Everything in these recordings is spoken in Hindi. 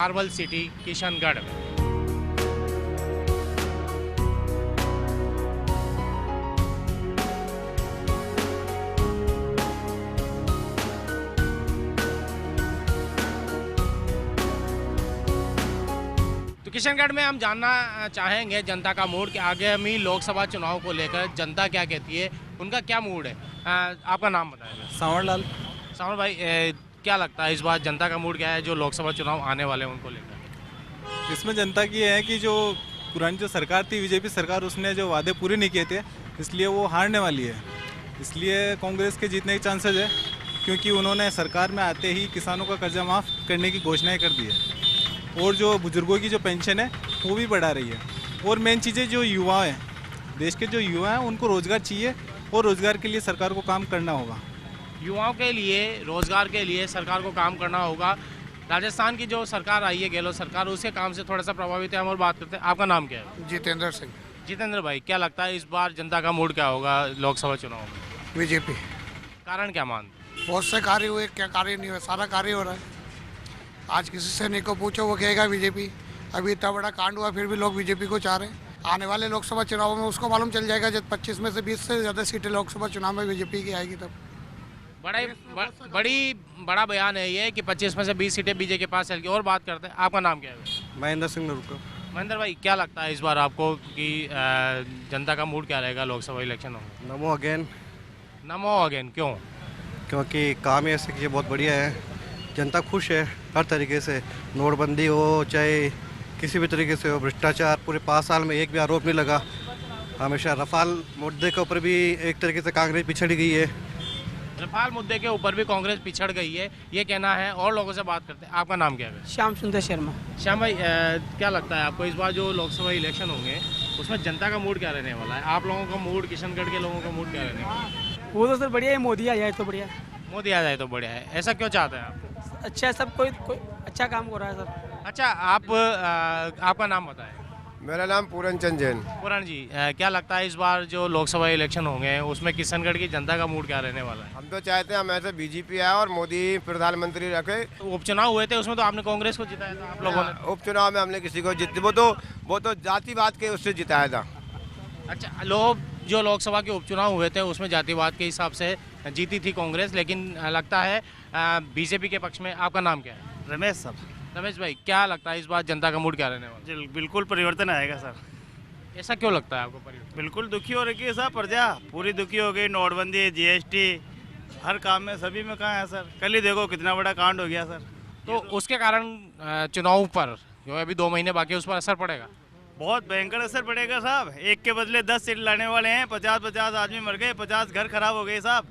मार्बल सिटी किशनगढ़ में। तो किशनगढ़ में हम जानना चाहेंगे जनता का मूड कि आगामी लोकसभा चुनाव को लेकर जनता क्या कहती है, उनका क्या मूड है। आपका नाम बताएंगे। सांवरलाल। सावन भाई, क्या लगता है इस बार जनता का मूड क्या है जो लोकसभा चुनाव आने वाले हैं उनको लेकर? इसमें जनता की है कि जो पुरानी जो सरकार थी बीजेपी सरकार, उसने जो वादे पूरे नहीं किए थे, इसलिए वो हारने वाली है। इसलिए कांग्रेस के जीतने के चांसेस है, क्योंकि उन्होंने सरकार में आते ही किसानों का कर्जा माफ़ करने की घोषणाएं कर दी है और जो बुजुर्गों की जो पेंशन है वो भी बढ़ा रही है। और मेन चीज़ें जो युवा हैं, देश के जो युवा हैं उनको रोज़गार चाहिए और रोज़गार के लिए सरकार को काम करना होगा। युवाओं के लिए रोजगार के लिए सरकार को काम करना होगा। राजस्थान की जो सरकार आई है गहलोत सरकार, उसके काम से थोड़ा सा प्रभावित है हम और बात करते हैं। आपका नाम क्या है? जितेंद्र सिंह। जितेंद्र भाई, क्या लगता है इस बार जनता का मूड क्या होगा लोकसभा चुनाव में? बीजेपी। कारण क्या मान? बहुत से कार्य हुए, क्या कार्य नहीं हुआ, सारा कार्य हो रहा है। आज किसी सैनिक को पूछो वो कहेगा बीजेपी। अभी इतना बड़ा कांड हुआ फिर भी लोग बीजेपी को चाह रहे हैं। आने वाले लोकसभा चुनाव में उसको मालूम चल जाएगा जब 25 में से 20 से ज़्यादा सीटें लोकसभा चुनाव में बीजेपी की आएगी तब। बड़ा बयान है ये कि 25 में से 20 सीटें बीजेपी के पास चल गई। और बात करते हैं। आपका नाम क्या है? महेंद्र सिंह नरुका। महेंद्र भाई, क्या लगता है इस बार आपको कि जनता का मूड क्या रहेगा लोकसभा इलेक्शन में? नमो अगेन। नमो अगेन क्यों? क्योंकि काम ही ऐसे किए बहुत बढ़िया है, जनता खुश है हर तरीके से। नोटबंदी हो चाहे किसी भी तरीके से हो, भ्रष्टाचार पूरे 5 साल में एक भी आरोप नहीं लगा। हमेशा रफाल मुद्दे के ऊपर भी एक तरीके से कांग्रेस पिछड़ गई है। रफाल मुद्दे के ऊपर भी कांग्रेस पिछड़ गई है, ये कहना है। और लोगों से बात करते हैं। आपका नाम क्या है? श्याम सुंदर शर्मा। श्याम भाई, क्या लगता है आपको इस बार जो लोकसभा इलेक्शन होंगे उसमें जनता का मूड क्या रहने वाला है? आप लोगों का मूड, किशनगढ़ के लोगों का मूड क्या रहने वाला है? वो तो सर बढ़िया है, मोदी आ जाए तो बढ़िया। मोदी आ जाए तो बढ़िया है, ऐसा क्यों चाहते हैं आप? अच्छा है, सब कोई अच्छा काम हो रहा है सर। अच्छा, आपका नाम बताएं। मेरा नाम पूरन चंद जैन। पुराण जी, क्या लगता है इस बार जो लोकसभा इलेक्शन होंगे उसमें किशनगढ़ की जनता का मूड क्या रहने वाला है? हम तो चाहते हैं हमें से बीजेपी आए और मोदी प्रधानमंत्री रखे। उपचुनाव हुए थे उसमें तो आपने कांग्रेस को जिताया था आप लोगों ने। उपचुनाव में हमने किसी को जीत वो तो जातिवाद के उससे जिताया था। अच्छा, जो लोकसभा के उपचुनाव हुए थे उसमें जातिवाद के हिसाब से जीती थी कांग्रेस, लेकिन लगता है बीजेपी के पक्ष में। आपका नाम क्या है? रमेश सर। रमेश भाई, क्या लगता है इस बार जनता का मूड क्या रहने वाला है? बिल्कुल परिवर्तन आएगा सर। ऐसा क्यों लगता है आपको परिवर्तन? बिल्कुल दुखी हो रही है सर, प्रजा पूरी दुखी हो गई। नोटबंदी, जीएसटी, हर काम में सभी में कहाँ है सर। कल ही देखो कितना बड़ा कांड हो गया सर। तो उसके कारण चुनाव पर जो अभी 2 महीने बाकी है उस पर असर पड़ेगा? बहुत भयंकर असर पड़ेगा साहब। एक के बदले 10 सीट लाने वाले हैं। 50-50 आदमी मर गए, 50 घर खराब हो गए साहब।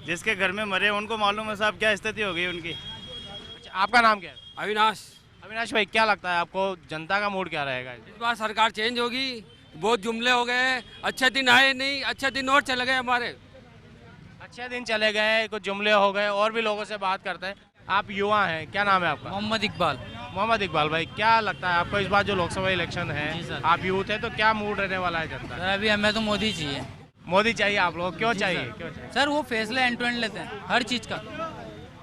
जिसके घर में मरे उनको मालूम है साहब क्या स्थिति हो गई उनकी। अच्छा, आपका नाम क्या है? अविनाश। अविनाश भाई, क्या लगता है आपको जनता का मूड क्या रहेगा? इस बार सरकार चेंज होगी, बहुत जुमले हो गए, अच्छे दिन आए नहीं, अच्छे दिन और चले गए हमारे। अच्छे दिन चले गए, कुछ जुमले हो गए। और भी लोगों से बात करते हैं। आप युवा हैं, क्या नाम है आपका? मोहम्मद इकबाल। मोहम्मद इकबाल भाई, क्या लगता है आपको इस बार जो लोकसभा इलेक्शन है, आप यूथ है तो क्या मूड रहने वाला है जनता? सर अभी हमें तो मोदी चाहिए। मोदी चाहिए आप लोग? क्यों चाहिए? क्यों चाहिए? सर वो फैसला एंड टू एंड लेते हैं हर चीज़ का,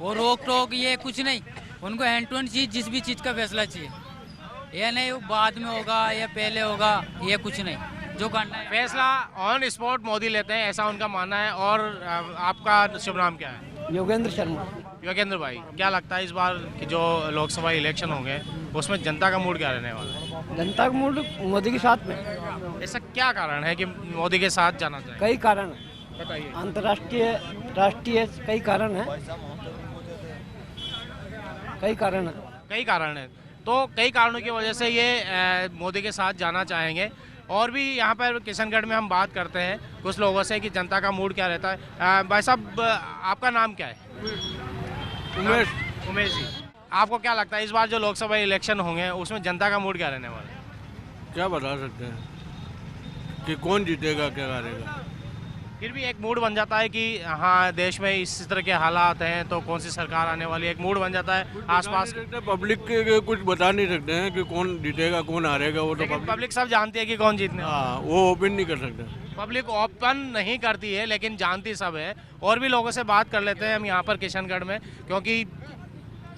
वो रोक टोक ये कुछ नहीं, उनको एंड टू एंड चीज़, जिस भी चीज़ का फैसला चाहिए। ये नहीं बाद में होगा या पहले होगा, ये कुछ नहीं, जो करना है फैसला ऑन स्पॉट मोदी लेते हैं, ऐसा उनका मानना है। और आपका शुभ नाम क्या है? योगेंद्र शर्मा। योगेंद्र भाई, क्या लगता है इस बार की जो लोकसभा इलेक्शन होंगे उसमें जनता का मूड क्या रहने वाला है? जनता का मूड मोदी के साथ में। ऐसा क्या कारण है कि मोदी के साथ जाना चाहिए? कई कारण है, बताइए। अंतर्राष्ट्रीय, राष्ट्रीय, कई कारण है, कई कारण है। कई कारण है, तो कई कारणों की वजह से ये मोदी के साथ जाना चाहेंगे। और भी यहाँ पर किशनगढ़ में हम बात करते हैं कुछ लोगों से कि जनता का मूड क्या रहता है। भाई साहब, आपका नाम क्या है? उमेश। उमेश जी, आपको क्या लगता है इस बार जो लोकसभा इलेक्शन होंगे उसमें जनता का मूड क्या रहने वाला है? क्या बता सकते हैं कि कौन जीतेगा क्या करेगा। फिर भी एक मूड बन जाता है कि हाँ देश में इस तरह के हालात हैं तो कौन सी सरकार आने वाली है, एक मूड बन जाता है आसपास। पब्लिक के कुछ बता नहीं सकते हैं कि कौन जीतेगा कौन हारेगा, वो तो पब्लिक सब जानती है कि कौन जीतने। हाँ, वो ओपन नहीं कर सकते। पब्लिक ओपन नहीं करती है लेकिन जानती सब है। और भी लोगों से बात कर लेते हैं हम यहाँ पर किशनगढ़ में, क्योंकि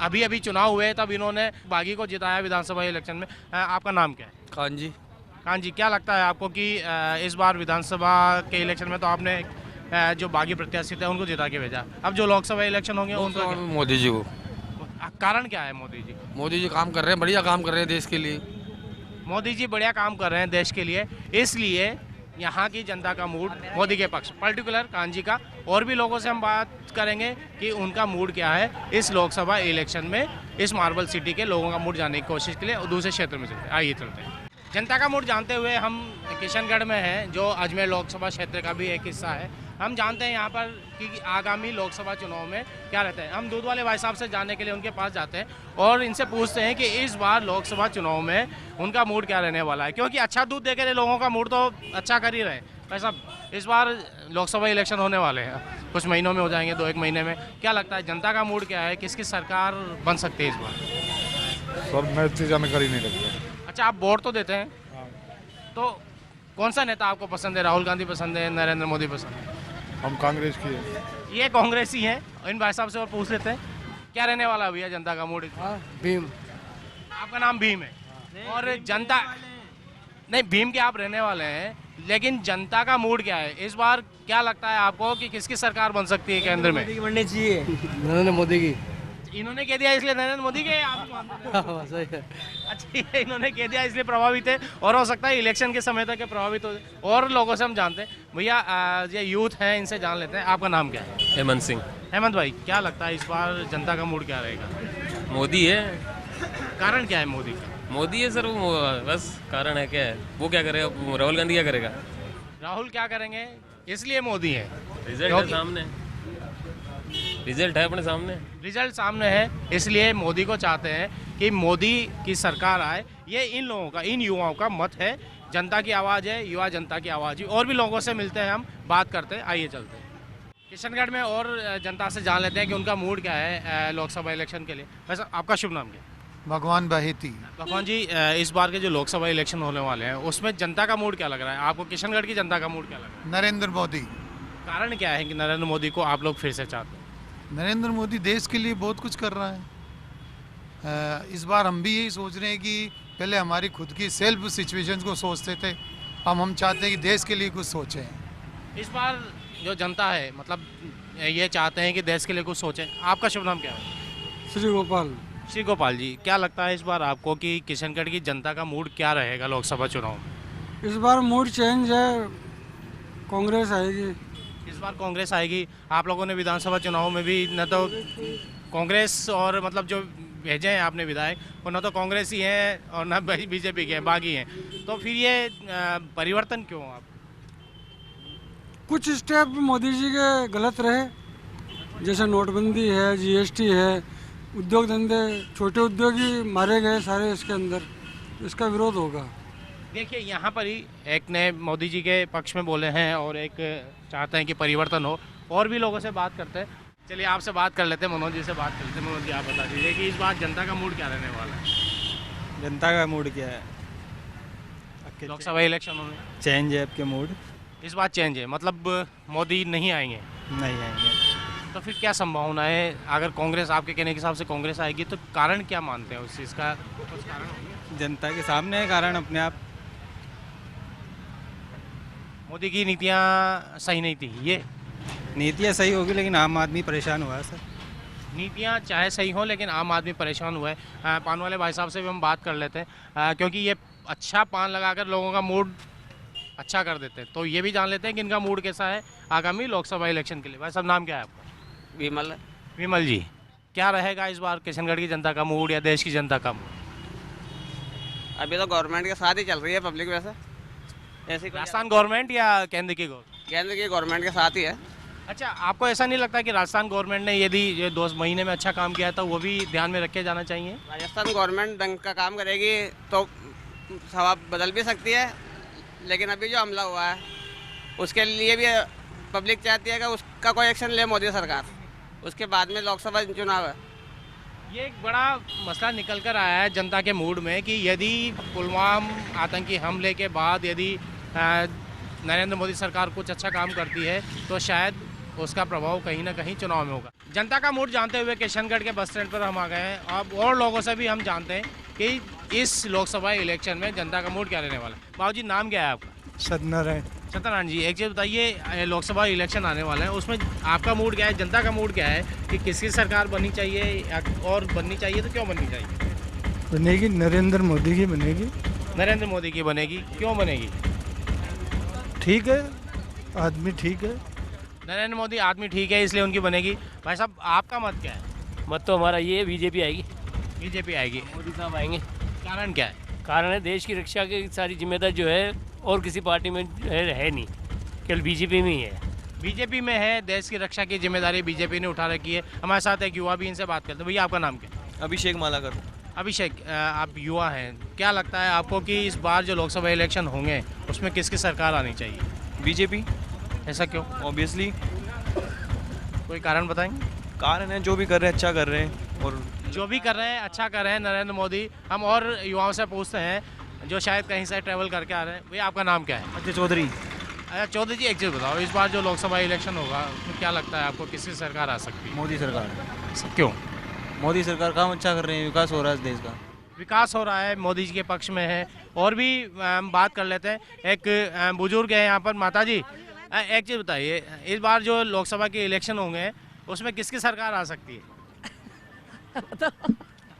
अभी अभी चुनाव हुए तब इन्होंने बागी को जिताया विधानसभा इलेक्शन में। आपका नाम क्या है? खान जी। खान जी, क्या लगता है आपको कि इस बार विधानसभा के इलेक्शन में तो आपने जो बागी प्रत्याशी थे उनको जिता के भेजा, अब जो लोकसभा इलेक्शन होंगे उनको मोदी जी को। कारण क्या है? मोदी जी काम कर रहे हैं, बढ़िया काम कर रहे हैं देश के लिए। मोदी जी बढ़िया काम कर रहे हैं देश के लिए, इसलिए यहाँ की जनता का मूड मोदी के पक्ष, पर्टिकुलर कान जी का। और भी लोगों से हम बात करेंगे कि उनका मूड क्या है इस लोकसभा इलेक्शन में, इस मार्बल सिटी के लोगों का मूड जानने की कोशिश के लिए। और दूसरे क्षेत्र में चलते हैं, आइए चलते हैं। जनता का मूड जानते हुए हम किशनगढ़ में हैं, जो अजमेर लोकसभा क्षेत्र का भी एक हिस्सा है। हम जानते हैं यहाँ पर कि आगामी लोकसभा चुनाव में क्या रहता है। हम दूध वाले भाई साहब से जानने के लिए उनके पास जाते हैं और इनसे पूछते हैं कि इस बार लोकसभा चुनाव में उनका मूड क्या रहने वाला है, क्योंकि अच्छा दूध दे के लोगों का मूड तो अच्छा कर ही रहे भाई साहब। इस बार लोकसभा इलेक्शन होने वाले हैं, कुछ महीनों में हो जाएंगे, 2-1 महीने में। क्या लगता है जनता का मूड क्या है, किसकी सरकार बन सकती है इस बार? सर मैं इतनी जानकारी नहीं रखता। अच्छा, आप वोट तो देते हैं, तो कौन सा नेता आपको पसंद है? राहुल गांधी पसंद है, नरेंद्र मोदी पसंद है? हम कांग्रेस की है। ये कांग्रेसी हैं। इन भाई साहब से और पूछ लेते हैं क्या रहने वाला भैया जनता का मूड? भीम। आपका नाम भीम है और जनता नहीं, भीम के आप रहने वाले हैं, लेकिन जनता का मूड क्या है इस बार? क्या लगता है आपको कि किसकी सरकार बन सकती है केंद्र में? बननी चाहिए नरेंद्र मोदी की। इन्होंने कह दिया इसलिए नरेंद्र मोदी के आप मानते हैं? सही है। अच्छा, ये इन्होंने कह दिया इसलिए प्रभावित है, और हो सकता है इलेक्शन के समय तक प्रभावित हो। और लोगों से हम जानते हैं, भैया ये यूथ है, इनसे जान लेते हैं। आपका नाम क्या है? हेमंत सिंह। हेमंत भाई, क्या लगता है इस बार जनता का मूड क्या रहेगा? मोदी है। कारण क्या है मोदी का? मोदी है सर, वो बस कारण है। क्या है वो, क्या करेगा? राहुल गांधी क्या करेगा? राहुल क्या करेंगे इसलिए मोदी है? रिजल्ट है सामने, रिजल्ट है अपने सामने। रिजल्ट सामने है, इसलिए मोदी को चाहते हैं कि मोदी की सरकार आए। ये इन लोगों का, इन युवाओं का मत है। जनता की आवाज़ है, युवा जनता की आवाज़ है। और भी लोगों से मिलते हैं, हम बात करते हैं, आइए चलते हैं किशनगढ़ में और जनता से जान लेते हैं कि उनका मूड क्या है लोकसभा इलेक्शन के लिए। वैसे आपका शुभ नाम क्या है? भगवान बहेती। भगवान जी, इस बार के जो लोकसभा इलेक्शन होने वाले हैं उसमें जनता का मूड क्या लग रहा है आपको? किशनगढ़ की जनता का मूड क्या लग रहा है? नरेंद्र मोदी। कारण क्या है कि नरेंद्र मोदी को आप लोग फिर से चाहते हैं? नरेंद्र मोदी देश के लिए बहुत कुछ कर रहा है। इस बार हम भी यही सोच रहे हैं कि पहले हमारी खुद की सेल्फ सिचुएशंस को सोचते थे, अब हम चाहते हैं कि देश के लिए कुछ सोचें। इस बार जो जनता है, मतलब ये चाहते हैं कि देश के लिए कुछ सोचें। आपका शुभ नाम क्या है? श्री गोपाल। श्री गोपाल जी, क्या लगता है इस बार आपको कि किशनगढ़ की जनता का मूड क्या रहेगा लोकसभा चुनाव में? इस बार मूड चेंज है, कांग्रेस आएगी। इस बार कांग्रेस आएगी। आप लोगों ने विधानसभा चुनाव में भी न तो कांग्रेस और मतलब जो भेजे हैं आपने विधायक, वो न तो कांग्रेस ही हैं और न बीजेपी के हैं, बागी हैं, तो फिर ये परिवर्तन क्यों? आप कुछ स्टेप मोदी जी के गलत रहे, जैसे नोटबंदी है, जीएसटी है, उद्योग धंधे, छोटे उद्योगी मारे गए सारे इसके अंदर, इसका विरोध होगा। देखिए, यहाँ पर ही एक ने मोदी जी के पक्ष में बोले हैं और एक चाहते हैं कि परिवर्तन हो। और भी लोगों से बात करते हैं, चलिए आपसे बात कर लेते हैं, मनोज जी से बात कर लेते हैं। मनोज जी, आप बता दीजिए कि इस बार जनता का मूड क्या रहने वाला है? जनता का मूड क्या है? लोकसभा इलेक्शन में चेंज है आपके मूड? इस बार चेंज है, मतलब मोदी नहीं आएंगे? नहीं आएंगे। तो फिर क्या संभावना है? अगर कांग्रेस, आपके कहने के हिसाब से कांग्रेस आएगी, तो कारण क्या मानते हैं उस चीज़ का? कुछ कारण होंगे? जनता के सामने है कारण अपने आप। मोदी की नीतियाँ सही नहीं थी। ये नीतियाँ सही होगी लेकिन आम आदमी परेशान हुआ है सर। नीतियाँ चाहे सही हों लेकिन आम आदमी परेशान हुआ है। पान वाले भाई साहब से भी हम बात कर लेते हैं, क्योंकि ये अच्छा पान लगाकर लोगों का मूड अच्छा कर देते हैं। तो ये भी जान लेते हैं कि इनका मूड कैसा है आगामी लोकसभा इलेक्शन के लिए। भाई साहब, नाम क्या है आपका? विमल। विमल जी, क्या रहेगा इस बार किशनगढ़ की जनता का मूड या देश की जनता का मूड? अभी तो गवर्नमेंट के साथ ही चल रही है पब्लिक, वैसे ऐसी राजस्थान गवर्नमेंट या केंद्र की गवर्नमेंट? केंद्र की गवर्नमेंट के साथ ही है। अच्छा, आपको ऐसा नहीं लगता कि राजस्थान गवर्नमेंट ने यदि ये 2 महीने में अच्छा काम किया है तो वो भी ध्यान में रखे जाना चाहिए? राजस्थान गवर्नमेंट ढंग का काम करेगी तो हवा बदल भी सकती है, लेकिन अभी जो हमला हुआ है उसके लिए भी पब्लिक चाहती है कि उसका कोई एक्शन ले मोदी सरकार। उसके बाद में लोकसभा चुनाव है। ये एक बड़ा मसला निकल कर आया है जनता के मूड में कि यदि पुलवामा आतंकी हमले के बाद यदि नरेंद्र मोदी सरकार कुछ अच्छा काम करती है तो शायद उसका प्रभाव कहीं ना कहीं चुनाव में होगा। जनता का मूड जानते हुए किशनगढ़ के बस स्टैंड पर हम आ गए हैं। अब और लोगों से भी हम जानते हैं कि इस लोकसभा इलेक्शन में जनता का मूड क्या रहने वाला है। बाबूजी नाम क्या है आपका? सत्यनारायण। सत्यनारायण जी, एक चीज़ बताइए, लोकसभा इलेक्शन आने वाला है, उसमें आपका मूड क्या है, जनता का मूड क्या है कि किसकी सरकार बननी चाहिए या और बननी चाहिए तो क्यों बननी चाहिए? बनेगी नरेंद्र मोदी की बनेगी। नरेंद्र मोदी की बनेगी, क्यों बनेगी? ठीक है, आदमी ठीक है। नरेंद्र मोदी आदमी ठीक है इसलिए उनकी बनेगी। भाई साहब आपका मत क्या है? मत तो हमारा ये बीजेपी आएगी। बीजेपी आएगी। मोदी साहब आएंगे। कारण क्या है? कारण है देश की रक्षा की सारी जिम्मेदारी जो है और किसी पार्टी में है नहीं, केवल बीजेपी में ही है। बीजेपी में है, देश की रक्षा की जिम्मेदारी बीजेपी ने उठा रखी है। हमारे साथ एक युवा भी, इनसे बात करते हैं। भैया आपका नाम क्या है? अभिषेक मालाकर। अभिषेक, आप युवा हैं, क्या लगता है आपको कि इस बार जो लोकसभा इलेक्शन होंगे उसमें किसकी सरकार आनी चाहिए? बीजेपी। ऐसा क्यों? ऑब्वियसली। कोई कारण बताएंगे? कारण है जो भी कर रहे हैं अच्छा कर रहे हैं, और जो भी कर रहे हैं अच्छा कर रहे हैं नरेंद्र मोदी। हम और युवाओं से पूछते हैं जो शायद कहीं से ट्रैवल करके आ रहे हैं। भैया आपका नाम क्या है? अजय चौधरी। अच्छा चौधरी जी, एक चीज़ बताओ, इस बार जो लोकसभा इलेक्शन होगा उसमें क्या लगता है आपको किसकी सरकार आ सकती है? मोदी सरकार। क्यों? मोदी सरकार काम अच्छा कर रहे हैं, विकास हो रहा है देश का। विकास हो रहा है, मोदी जी के पक्ष में है। और भी हम बात कर लेते हैं। एक बुजुर्ग है यहाँ पर, माता जी, एक चीज़ बताइए, इस बार जो लोकसभा के इलेक्शन होंगे उसमें किसकी सरकार आ सकती है?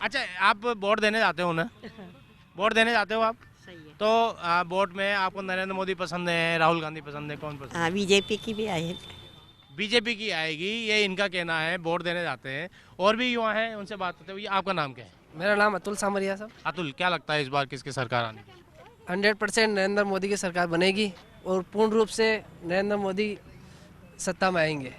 अच्छा, आप वोट देने जाते हो ना? वोट देने जाते हो आप? सही है। तो वोट में आपको नरेंद्र मोदी पसंद है, राहुल गांधी पसंद है, कौन पसंद है? बीजेपी की भी आए। बीजेपी की आएगी, ये इनका कहना है। वोट देने जाते हैं। और भी युवा हैं, उनसे बात करते हैं। भैया आपका नाम क्या है? मेरा नाम अतुल सामरिया साहब। अतुल, क्या लगता है इस बार किसकी सरकार आने की? 100% नरेंद्र मोदी की सरकार बनेगी और पूर्ण रूप से नरेंद्र मोदी सत्ता में आएंगे।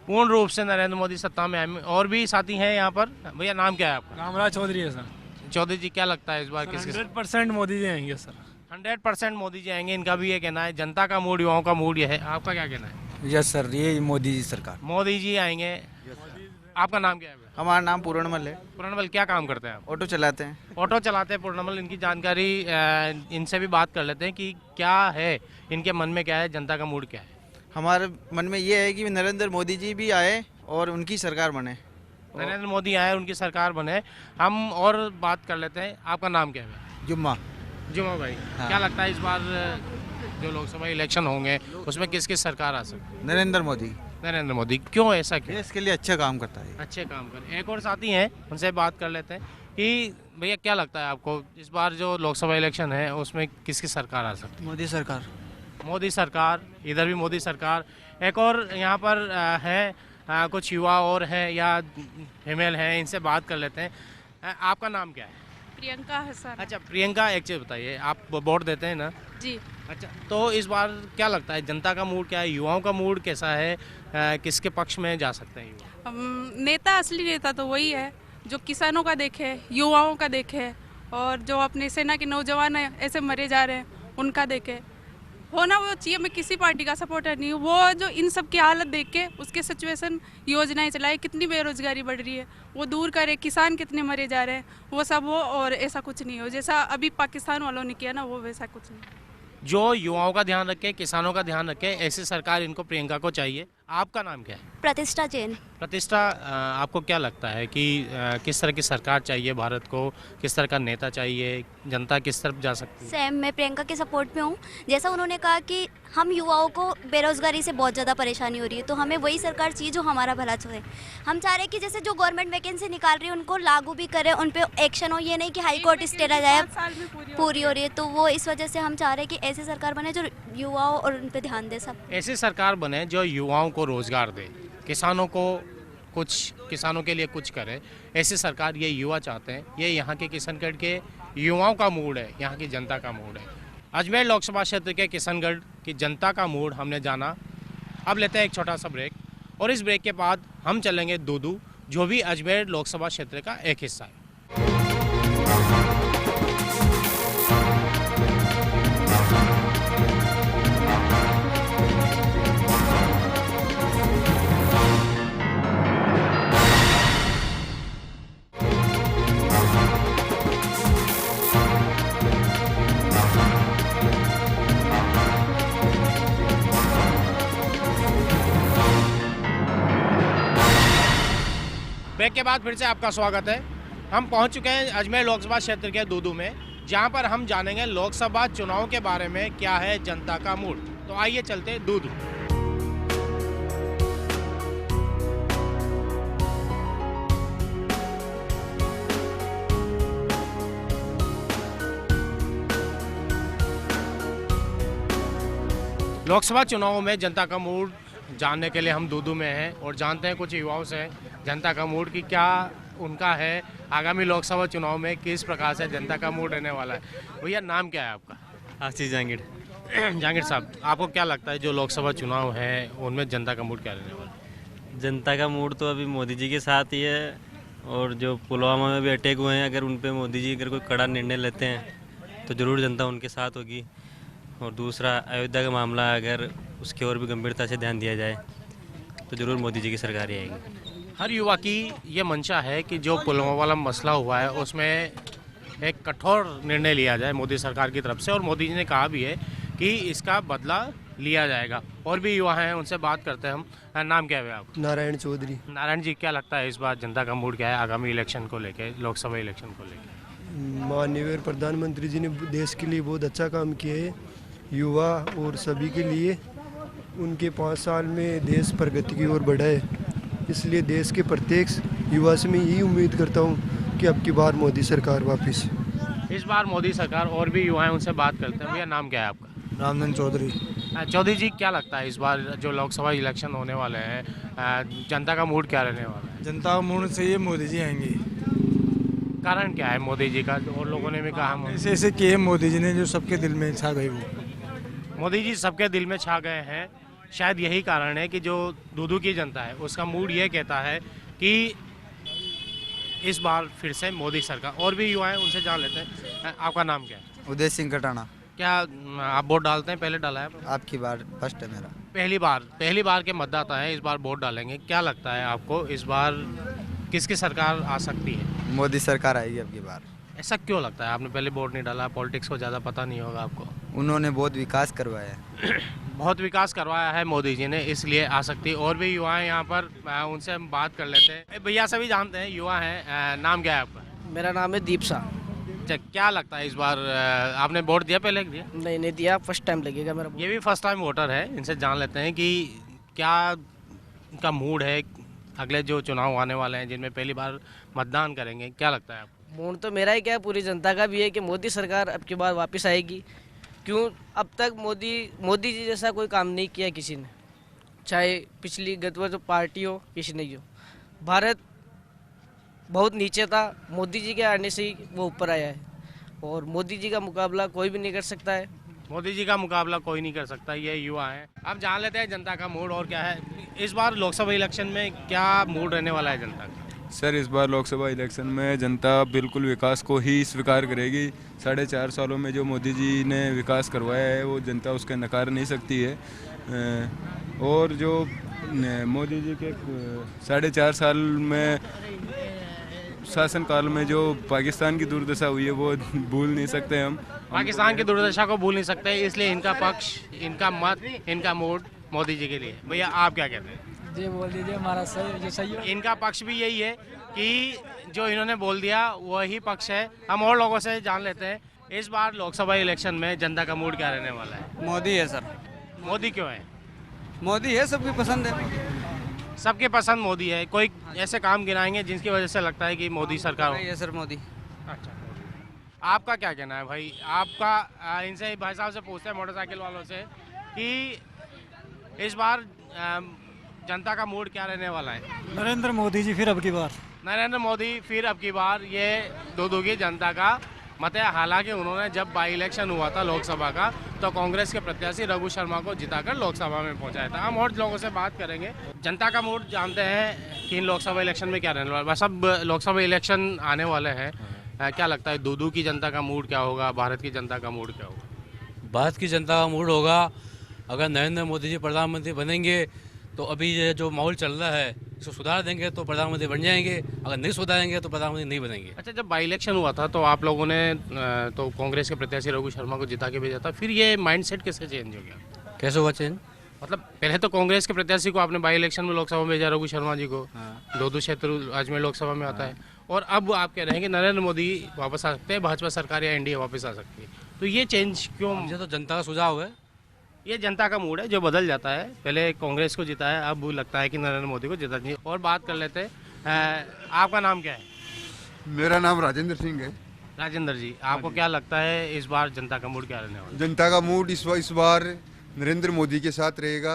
पूर्ण रूप से नरेंद्र मोदी सत्ता में आएंगे। और भी साथी हैं यहाँ पर। भैया नाम क्या है आपका? रामराज चौधरी है सर। चौधरी जी, क्या लगता है इस बार किसकी? 100% मोदी जी आएंगे सर। 100% मोदी जी आएंगे, इनका भी ये कहना है। जनता का मूड, युवाओं का मूड ये है। आपका क्या कहना है? यस सर, ये मोदी जी सरकार। मोदी जी आएंगे। आपका नाम क्या है? हमारा नाम पूर्णमल है। पूर्णमल, क्या काम करते हैं आप? ऑटो चलाते हैं। ऑटो चलाते हैं पूर्णमल। इनकी जानकारी इनसे भी बात कर लेते हैं कि क्या है इनके मन में, क्या है, जनता का मूड क्या है। हमारे मन में ये है कि नरेंद्र मोदी जी भी आए और उनकी सरकार बने। नरेंद्र मोदी आए, उनकी सरकार बने। हम और बात कर लेते हैं। आपका नाम क्या है? जुम्मा। जुम्मा भाई, क्या लगता है इस बार जो लोकसभा इलेक्शन होंगे उसमें किसकी सरकार आ सकती है? नरेंद्र मोदी। नरेंद्र मोदी, क्यों, ऐसा क्यों? इसके लिए अच्छा काम करता है। अच्छे काम कर। एक और साथी हैं, उनसे बात कर लेते हैं कि भैया क्या लगता है आपको इस बार जो लोकसभा इलेक्शन है उसमें किसकी सरकार आ सकती है? मोदी सरकार। मोदी सरकार, इधर भी मोदी सरकार। एक और यहाँ पर है, कुछ युवा और हैं या फीमेल हैं, इनसे बात कर लेते हैं। आपका नाम क्या है? प्रियंका है सर। अच्छा प्रियंका, एक चीज़ बताइए, आप वोट देते हैं ना? जी। अच्छा, तो इस बार क्या लगता है जनता का मूड क्या है, युवाओं का मूड कैसा है, किसके पक्ष में जा सकते हैं युवा? नेता, असली नेता तो वही है जो किसानों का देखे, युवाओं का देखे, और जो अपने सेना के नौजवान है ऐसे मरे जा रहे हैं उनका देखे। होना वो चाहिए, मैं किसी पार्टी का सपोर्टर नहीं हूँ। वो जो इन सब की हालत देख के उसके सिचुएशन, योजनाएं चलाए, कितनी बेरोजगारी बढ़ रही है वो दूर करे, किसान कितने मरे जा रहे हैं वो सब हो, और ऐसा कुछ नहीं हो जैसा अभी पाकिस्तान वालों ने किया ना, वो वैसा कुछ नहीं। जो युवाओं का ध्यान रखे, किसानों का ध्यान रखे, ऐसी सरकार इनको, प्रियंका को चाहिए। आपका नाम क्या है? प्रतिष्ठा जैन। प्रतिष्ठा, आपको क्या लगता है कि किस तरह की सरकार चाहिए भारत को, किस तरह का नेता चाहिए, जनता किस तरफ जा सकती है? सेम, मैं प्रियंका के सपोर्ट में हूँ। जैसा उन्होंने कहा कि हम युवाओं को बेरोजगारी से बहुत ज़्यादा परेशानी हो रही है, तो हमें वही सरकार चाहिए जो हमारा भला चाहे। हम चाह रहे हैं कि जैसे जो गवर्नमेंट वैकेंसी निकाल रही है उनको लागू भी करे, उन पे एक्शन हो। ये नहीं कि हाई कोर्ट स्टे रह जाए, पूरी हो रही है। तो वो इस वजह से हम चाह रहे हैं कि ऐसी सरकार बने जो युवाओं और उन पे ध्यान दे। सब ऐसी सरकार बने जो युवाओं को रोजगार दे, किसानों को कुछ, किसानों के लिए कुछ करे। ऐसी सरकार ये युवा चाहते हैं। ये यहाँ के किशनगढ़ के युवाओं का मूड है, यहाँ की जनता का मूड है। अजमेर लोकसभा क्षेत्र के किशनगढ़ की जनता का मूड हमने जाना। अब लेते हैं एक छोटा सा ब्रेक, और इस ब्रेक के बाद हम चलेंगे दूदू, जो भी अजमेर लोकसभा क्षेत्र का एक हिस्सा है। ब्रेक के बाद फिर से आपका स्वागत है। हम पहुंच चुके हैं अजमेर लोकसभा क्षेत्र के दूदू में, जहां पर हम जानेंगे लोकसभा चुनाव के बारे में क्या है जनता का मूड। तो आइए चलते दूदू। लोकसभा चुनाव में जनता का मूड जानने के लिए हम दूदू में हैं और जानते हैं कुछ युवाओं से जनता का मूड की क्या उनका है, आगामी लोकसभा चुनाव में किस प्रकार से जनता का मूड रहने वाला है। भैया नाम क्या है आपका? आशीष जहांगीर। जहांगीर साहब, आपको क्या लगता है जो लोकसभा चुनाव है उनमें जनता का मूड क्या रहने वाला है? जनता का मूड तो अभी मोदी जी के साथ ही है, और जो पुलवामा में भी अटैक हुए हैं, अगर उन पर मोदी जी अगर कोई कड़ा निर्णय लेते हैं तो ज़रूर जनता उनके साथ होगी। और दूसरा, अयोध्या का मामला अगर उसकी ओर भी गंभीरता से ध्यान दिया जाए तो ज़रूर मोदी जी की सरकार ही आएगी। हर युवा की ये मंशा है कि जो पुलवामा वाला मसला हुआ है उसमें एक कठोर निर्णय लिया जाए मोदी सरकार की तरफ से, और मोदी जी ने कहा भी है कि इसका बदला लिया जाएगा। और भी युवा हैं, उनसे बात करते हैं हम। नाम क्या है आप? नारायण चौधरी। नारायण जी, क्या लगता है इस बार जनता का मूड क्या है आगामी इलेक्शन को लेकर, लोकसभा इलेक्शन को लेकर? माननीय प्रधानमंत्री जी ने देश के लिए बहुत अच्छा काम किया है, युवा और सभी के लिए। उनके 5 साल में देश प्रगति की ओर बढ़ा है, इसलिए देश के प्रत्येक युवा से मैं यही उम्मीद करता हूं कि अब की बार मोदी सरकार वापस। इस बार मोदी सरकार। और भी युवा हैं, उनसे बात करते हैं। भैया नाम क्या है आपका? रामधन चौधरी। चौधरी जी, क्या लगता है इस बार जो लोकसभा इलेक्शन होने वाले हैं जनता का मूड क्या रहने वाला है? जनता का मूड से ये मोदी जी आएंगे। कारण क्या है मोदी जी का? और लोगों ने भी कहा ऐसे ऐसे किए मोदी जी ने जो सबके दिल में छा गए। वो मोदी जी सबके दिल में छा गए हैं। शायद यही कारण है कि जो दूदू की जनता है उसका मूड ये कहता है कि इस बार फिर से मोदी सरकार। और भी युवा हैं, उनसे जान लेते हैं। आपका नाम क्या है? उदय सिंह कटाना। क्या आप वोट डालते हैं? पहले डाला है? आपकी बार फर्स्ट है मेरा। पहली बार के मतदाता हैं, इस बार वोट डालेंगे। क्या लगता है आपको इस बार किसकी सरकार आ सकती है? मोदी सरकार आएगी अब की बार। ऐसा क्यों लगता है? आपने पहले वोट नहीं डाला, पॉलिटिक्स को ज़्यादा पता नहीं होगा आपको। उन्होंने बहुत विकास करवाया है। बहुत विकास करवाया है मोदी जी ने, इसलिए आ सकती है। और भी युवा हैं यहाँ पर, उनसे हम बात कर लेते हैं। भैया सभी जानते हैं, युवा हैं। नाम क्या है आपका? मेरा नाम है दीप शाह। क्या लगता है इस बार आपने वोट दिया? पहले दिया? नहीं दिया, फर्स्ट टाइम लगेगा मेरा। ये भी फर्स्ट टाइम वोटर है, इनसे जान लेते हैं कि क्या उनका मूड है अगले जो चुनाव आने वाले हैं जिनमें पहली बार मतदान करेंगे। क्या लगता है आपको? मूड तो मेरा ही क्या, पूरी जनता का भी है कि मोदी सरकार अब की बार वापस आएगी। क्यों अब तक मोदी जी जैसा कोई काम नहीं किया किसी ने, चाहे पिछली गठबंधन पार्टी हो, किसी ने हो। भारत बहुत नीचे था, मोदी जी के आने से ही वो ऊपर आया है, और मोदी जी का मुकाबला कोई भी नहीं कर सकता है। मोदी जी का मुकाबला कोई नहीं कर सकता, ये युवा है। अब जान लेते हैं जनता का मूड और क्या है। इस बार लोकसभा इलेक्शन में क्या मूड रहने वाला है जनता का? सर, इस बार लोकसभा इलेक्शन में जनता बिल्कुल विकास को ही स्वीकार करेगी। 4.5 सालों में जो मोदी जी ने विकास करवाया है वो जनता उसके नकार नहीं सकती है। और जो मोदी जी के 4.5 साल में शासनकाल में जो पाकिस्तान की दुर्दशा हुई है वो भूल नहीं सकते हम। पाकिस्तान की दुर्दशा को भूल नहीं सकते, इसलिए इनका पक्ष, इनका मत, इनका मूड मोदी जी के लिए। भैया आप क्या कहते हैं? जी बोल दीजिए, हमारा सही है। इनका पक्ष भी यही है कि जो इन्होंने बोल दिया वही पक्ष है। हम और लोगों से जान लेते हैं, इस बार लोकसभा इलेक्शन में जनता का मूड क्या रहने वाला है? मोदी है सर। मोदी क्यों है? मोदी है, सबकी पसंद है। सबके पसंद मोदी है। कोई ऐसे काम गिनाएंगे जिनकी वजह से लगता है कि मोदी सरकार है सर? मोदी। अच्छा, आपका क्या कहना है भाई? आपका इनसे भाई साहब से पूछते हैं, मोटरसाइकिल वालों से, कि इस बार जनता का मूड क्या रहने वाला है? नरेंद्र मोदी जी फिर अब की बार। नरेंद्र मोदी फिर अब की बार, ये दूदू की जनता का मत है। हालांकि उन्होंने जब बाई इलेक्शन हुआ था लोकसभा का तो कांग्रेस के प्रत्याशी रघु शर्मा को जिताकर लोकसभा में पहुंचाया था। हम और लोगों से बात करेंगे। जनता का मूड जानते हैं कि इन लोकसभा इलेक्शन में क्या रहने वाला है। सब लोकसभा इलेक्शन आने वाले हैं, क्या लगता है दूदू की जनता का मूड क्या होगा, भारत की जनता का मूड क्या होगा? भारत की जनता का मूड होगा, अगर नरेंद्र मोदी जी प्रधानमंत्री बनेंगे तो अभी ये जो माहौल चल रहा है इसको सुधार देंगे तो प्रधानमंत्री बन जाएंगे, अगर नहीं सुधारेंगे तो प्रधानमंत्री नहीं बनेंगे। अच्छा, जब बाई इलेक्शन हुआ था तो आप लोगों ने तो कांग्रेस के प्रत्याशी रघु शर्मा को जिता के भेजा था, फिर ये माइंडसेट कैसे चेंज हो गया? कैसे हुआ चेंज? मतलब पहले तो कांग्रेस के प्रत्याशी को आपने बाई इलेक्शन में लोकसभा में भेजा, रघु शर्मा जी को, दो क्षेत्र अजमेर लोकसभा में आता है, और अब आप कह रहे हैं कि नरेंद्र मोदी वापस आ सकते हैं, भाजपा सरकार या एनडीए वापस आ सकती है, तो ये चेंज क्यों? मुझे तो जनता का सुझाव है, ये जनता का मूड है जो बदल जाता है। पहले कांग्रेस को जिता है, अब लगता है कि नरेंद्र मोदी को जिता चाहिए। और बात कर लेते हैं, आपका नाम क्या है? मेरा नाम राजेंद्र सिंह है। राजेंद्र जी, आपको क्या लगता है इस बार जनता का मूड क्या रहने वाला है? जनता का मूड इस बार नरेंद्र मोदी के साथ रहेगा,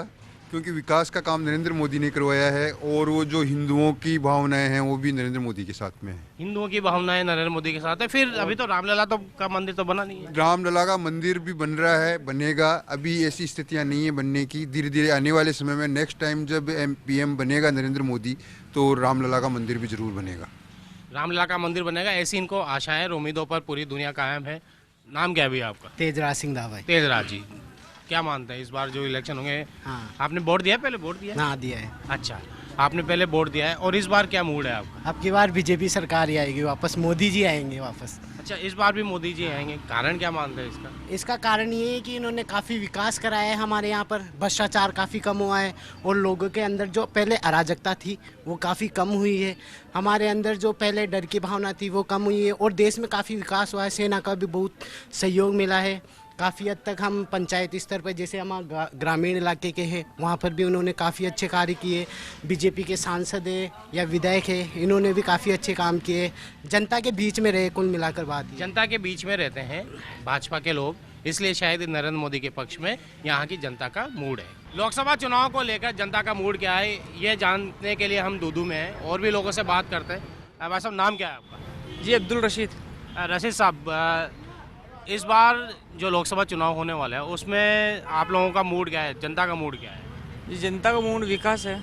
क्योंकि विकास का काम नरेंद्र मोदी ने करवाया है, और वो जो हिंदुओं की भावनाएं हैं वो भी नरेंद्र मोदी के साथ में है। हिंदुओं की भावनाएं नरेंद्र मोदी के साथ है, फिर अभी तो रामलला तो का मंदिर तो बना नहीं है। रामलला का मंदिर भी बन रहा है, बनेगा, अभी ऐसी स्थितियां नहीं है बनने की। धीरे धीरे आने वाले समय में नेक्स्ट टाइम जब पीएम बनेगा नरेंद्र मोदी, तो रामलला का मंदिर भी जरूर बनेगा। रामलला का मंदिर बनेगा, ऐसी इनको आशाएं, उम्मीदों पर पूरी दुनिया कायम है। नाम क्या है भैया आपका? तेजराज सिंह दावा। तेजराज जी, क्या मानते हैं इस बार जो इलेक्शन होंगे? हाँ। आपने वोट दिया है? पहले वोट दिया? हाँ, दिया है। अच्छा, आपने पहले वोट दिया है, और इस बार क्या मूड है आपका? अब की बार बीजेपी सरकार ही आएगी वापस, मोदी जी आएंगे वापस। अच्छा, इस बार भी मोदी जी आएंगे, कारण क्या मानते हैं इसका? इसका कारण ये है कि इन्होंने काफ़ी विकास कराया है हमारे यहाँ पर, भ्रष्टाचार काफ़ी कम हुआ है, और लोगों के अंदर जो पहले अराजकता थी वो काफ़ी कम हुई है। हमारे अंदर जो पहले डर की भावना थी वो कम हुई है, और देश में काफ़ी विकास हुआ है। सेना का भी बहुत सहयोग मिला है। काफ़ी हद तक हम पंचायत स्तर पर, जैसे हम ग्रामीण इलाके के हैं, वहाँ पर भी उन्होंने काफ़ी अच्छे कार्य किए। बीजेपी के सांसद है या विधायक है, इन्होंने भी काफ़ी अच्छे काम किए। जनता के बीच में रहे, कुल मिलाकर बात। जनता के बीच में रहते हैं भाजपा के लोग, इसलिए शायद नरेंद्र मोदी के पक्ष में यहाँ की जनता का मूड है। लोकसभा चुनाव को लेकर जनता का मूड क्या है, ये जानने के लिए हम दूदू में हैं, और भी लोगों से बात करते हैं। भाई साहब, नाम क्या है आपका? जी, अब्दुल रशीद। रशीद साहब, इस बार जो लोकसभा चुनाव होने वाला है उसमें आप लोगों का मूड क्या है, जनता का मूड क्या है? जी, जनता का मूड विकास है।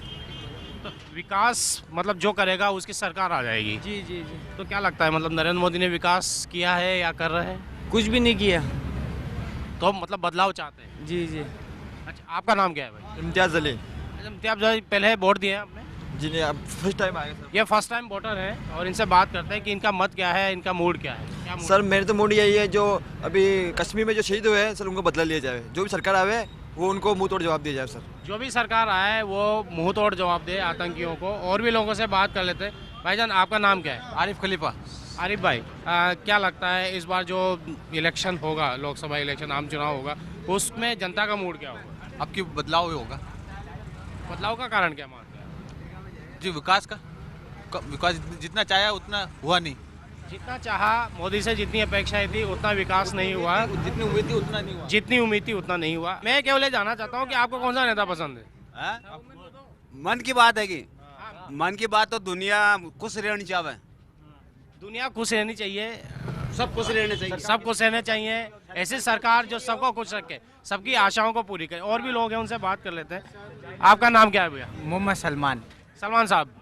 तो विकास मतलब जो करेगा उसकी सरकार आ जाएगी। जी जी जी। तो क्या लगता है, मतलब नरेंद्र मोदी ने विकास किया है या कर रहे हैं? कुछ भी नहीं किया, तो मतलब बदलाव चाहते हैं। जी जी। अच्छा, आपका नाम क्या है भाई? इम्तियाज़ अली। इम्तियाज़ अली, पहले वोट दिए हैं आपने? जी नहीं, अब फर्स्ट टाइम आए सर। ये फर्स्ट टाइम वोटर हैं, और इनसे बात करते हैं कि इनका मत क्या है, इनका मूड क्या है। क्या मूड? सर मेरे तो मूड यही है, जो अभी कश्मीर में जो शहीद हुए हैं सर, उनको बदला लिया जाए। जो भी सरकार आवे वो उनको मुंह तोड़ जवाब दिया जाए सर। जो भी सरकार आए वो मुंह तोड़ जवाब दे आतंकियों को। और भी लोगों से बात कर लेते हैं। भाईजान, आपका नाम क्या है? आरिफ खलीफा। आरिफ भाई, क्या लगता है इस बार जो इलेक्शन होगा, लोकसभा इलेक्शन, आम चुनाव होगा, उसमें जनता का मूड क्या होगा? अब की बदलाव होगा। बदलाव का कारण क्या मानते हैं? जी, विकास का। विकास जितना चाहा उतना हुआ नहीं। जितना चाहा, मोदी से जितनी अपेक्षाएं थी उतना विकास नहीं हुआ। जितनी उम्मीद थी उतना नहीं हुआ। जितनी उम्मीद थी उतना नहीं हुआ। मैं केवल जानना चाहता हूँ कि आपको कौन सा नेता पसंद है? मन की बात है कि मन की बात तो दुनिया खुश रहनी चाहिए। दुनिया खुश रहनी चाहिए, सब खुश रहने चाहिए। सब खुश रहने चाहिए। ऐसी सरकार जो सबको खुश रखे, सबकी आशाओं को पूरी करे। और भी लोग हैं, उनसे बात कर लेते हैं। आपका नाम क्या है भैया? मोहम्मद सलमान। सलमान साहब,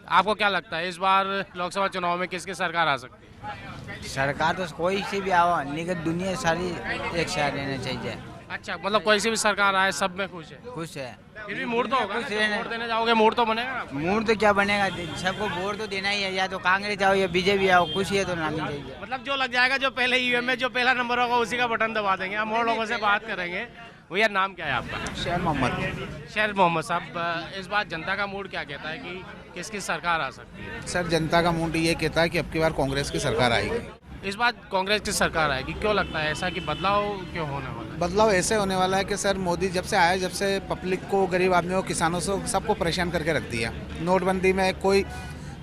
आपको क्या लगता है इस बार लोकसभा चुनाव में किसकी सरकार आ सकती है? सरकार तो कोई सी भी आवा, लेकिन दुनिया सारी एक साथ रहना चाहिए। अच्छा, मतलब कोई सी भी सरकार आए सब में खुश है? खुश है। फिर भी मूड तो होगा, वोट देने जाओगे मूड तो बनेगा ना? मूड तो क्या बनेगा, सबको वोट तो देना ही है, या तो कांग्रेस आओ या बीजेपी आओ, कुछ ही है तो लानी चाहिए। मतलब जो लग जाएगा, जो पहले ईवीएम में जो पहला नंबर होगा उसी का बटन दबा देंगे। हम और लोगों से बात करेंगे। भैया, नाम क्या है आपका? शेर मोहम्मद। शेर मोहम्मद साहब, इस बार जनता का मूड क्या कहता है कि किसकी सरकार आ सकती है? सर, जनता का मूड ये कहता है कि अब की बार कांग्रेस की सरकार आएगी। इस बार कांग्रेस की सरकार आएगी, क्यों लगता है ऐसा, कि बदलाव क्यों होने वाला है? बदलाव ऐसे होने वाला है कि सर मोदी जब से आया, जब से पब्लिक को, गरीब आदमियों को, किसानों से, सबको परेशान करके रख दिया। नोटबंदी में कोई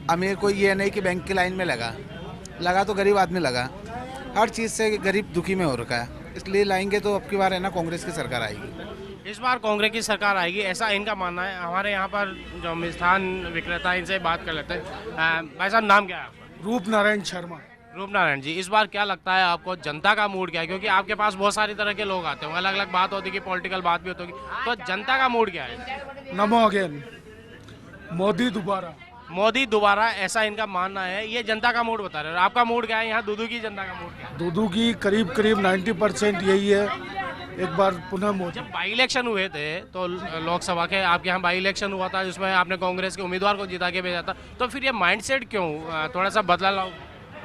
अमीर कोई ये नहीं कि बैंक की लाइन में लगा तो गरीब आदमी लगा। हर चीज़ से गरीब दुखी में हो रखा है, इसलिए लाएंगे तो अब की बार है ना कांग्रेस की सरकार आएगी। इस बार कांग्रेस की सरकार आएगी, ऐसा इनका मानना है। हमारे यहाँ पर जो मिष्ठान विक्रेता, इनसे बात कर लेते हैं। भाई साहब, नाम क्या है आपका? रूप नारायण शर्मा। रूप नारायण जी, इस बार क्या लगता है आपको, जनता का मूड क्या है? क्योंकि आपके पास बहुत सारी तरह के लोग आते होंगे, अलग अलग बात होती है, पॉलिटिकल बात भी होती होगी, तो जनता का मूड क्या है? नमो अगेन, मोदी दोबारा। मोदी दोबारा, ऐसा इनका मानना है। ये जनता का मूड बता रहे हैं। आपका मूड क्या है? यहाँ दूदू की जनता का मूड क्या है? दूदू की करीब 90% यही है, एक बार पुनः मोदी। जब बाई इलेक्शन हुए थे तो लोकसभा के, आपके यहाँ बाई इलेक्शन हुआ था जिसमें आपने कांग्रेस के उम्मीदवार को जिता के भेजा था, तो फिर ये माइंडसेट क्यों थोड़ा सा बदला लाओ?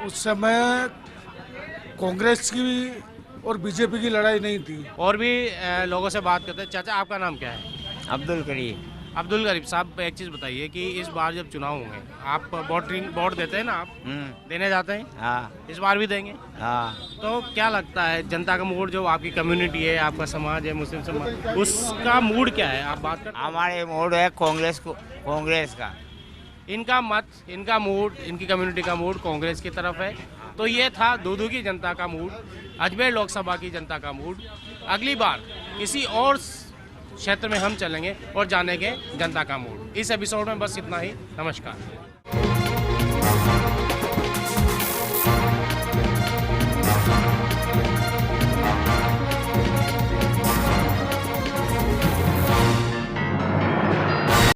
उस समय कांग्रेस की और बीजेपी की लड़ाई नहीं थी। और भी लोगों से बात करते हैं। चाचा, आपका नाम क्या है? अब्दुल करीम। अब्दुल गरीब साहब, एक चीज़ बताइए कि इस बार जब चुनाव होंगे, आप वोट देते हैं ना, आप देने जाते हैं? हाँ। इस बार भी देंगे? हाँ। तो क्या लगता है जनता का मूड, जो आपकी कम्युनिटी है, आपका समाज है, मुस्लिम समाज, उसका मूड क्या है? आप बात कर। हमारे मूड है कांग्रेस का। इनका मत, इनका मूड, इनकी कम्युनिटी का मूड कांग्रेस की तरफ है। तो ये था दूदू की जनता का मूड, अजमेर लोकसभा की जनता का मूड। अगली बार किसी और क्षेत्र में हम चलेंगे और जानेंगे जनता का मूड। इस एपिसोड में बस इतना ही। नमस्कार।